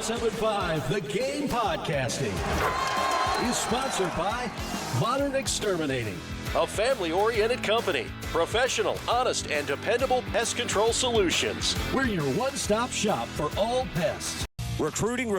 107.5 The Game Podcasting is sponsored by Modern Exterminating, a family-oriented company. Professional, honest, and dependable pest control solutions. We're your one-stop shop for all pests. Recruiting.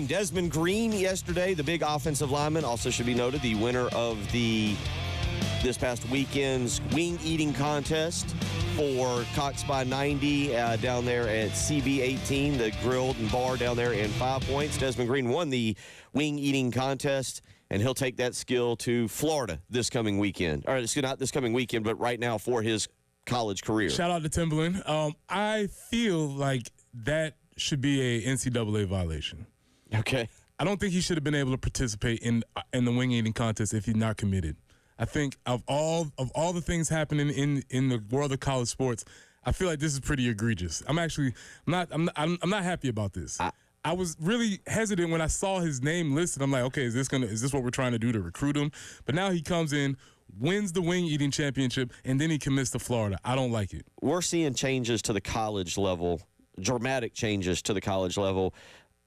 Desmond Green yesterday, the big offensive lineman, also should be noted, the winner of this past weekend's wing eating contest for Cox by 90 down there at CB18, the grilled and bar down there in 5 Points. Desmond Green won the wing eating contest, and he'll take that skill to Florida this coming weekend. Or it's not this coming weekend, but right now for his college career. Shout out to Timberland. I feel like that should be a NCAA violation. Okay. I don't think he should have been able to participate in the wing eating contest if he's not committed. I think of all the things happening in the world of college sports, I feel like this is pretty egregious. I'm not happy about this. I was really hesitant when I saw his name listed. I'm like, okay, is this what we're trying to do to recruit him? But now he comes in, wins the wing eating championship, and then he commits to Florida. I don't like it. We're seeing changes to the college level, dramatic changes to the college level.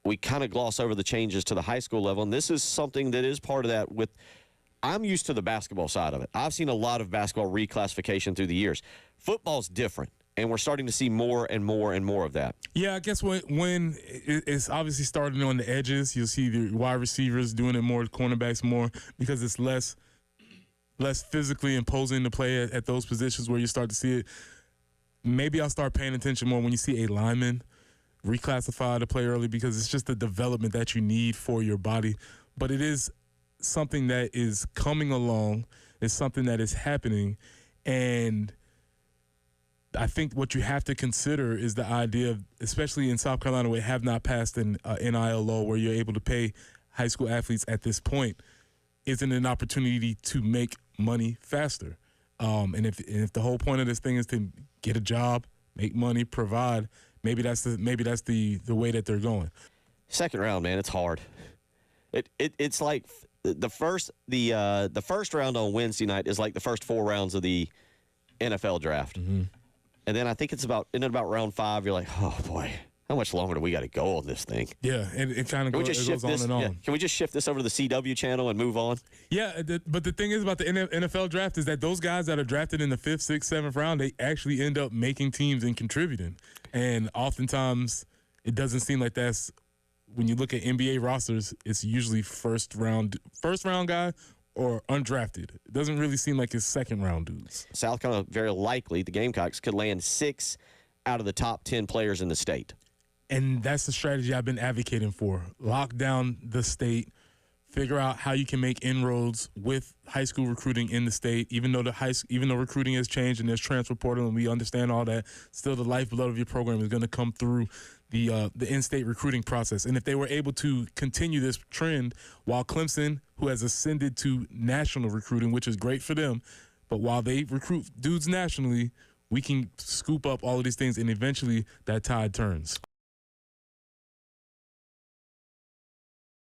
We kind of gloss over the changes to the high school level, and this is something that is part of that. I'm used to the basketball side of it. I've seen a lot of basketball reclassification through the years. Football's different, and we're starting to see more and more and more of that. Yeah, I guess when it's obviously starting on the edges, you'll see the wide receivers doing it more, cornerbacks more, because it's less physically imposing to play at those positions where you start to see it. Maybe I'll start paying attention more when you see a lineman reclassify to play early, because it's just the development that you need for your body. But it is something that is coming along. It's something that is happening. And I think what you have to consider is the idea of, especially in South Carolina, where we have not passed an NIL law where you're able to pay high school athletes at this point, isn't an opportunity to make money faster. And if the whole point of this thing is to get a job, make money, provide, maybe that's the way that they're going. Second round, man, it's hard. It's like the first round on Wednesday night is like the first 4 rounds of the NFL draft. Mm-hmm. And then I think it's about round 5, you're like, oh boy, how much longer do we got to go on this thing? Yeah, and it kind of goes on and on. Yeah. Can we just shift this over to the CW channel and move on? Yeah, but the thing is about the NFL draft is that those guys that are drafted in the 5th, 6th, 7th round, they actually end up making teams and contributing. And oftentimes it doesn't seem like that's, when you look at NBA rosters, it's usually first round guy or undrafted. It doesn't really seem like it's second round dudes. South Carolina, very likely, the Gamecocks could land 6 out of the top 10 players in the state. And that's the strategy I've been advocating for. Lock down the state, figure out how you can make inroads with high school recruiting in the state. Even though recruiting has changed and there's transfer portal and we understand all that, still the lifeblood of your program is going to come through the in-state recruiting process. And if they were able to continue this trend while Clemson, who has ascended to national recruiting, which is great for them, but while they recruit dudes nationally, we can scoop up all of these things and eventually that tide turns.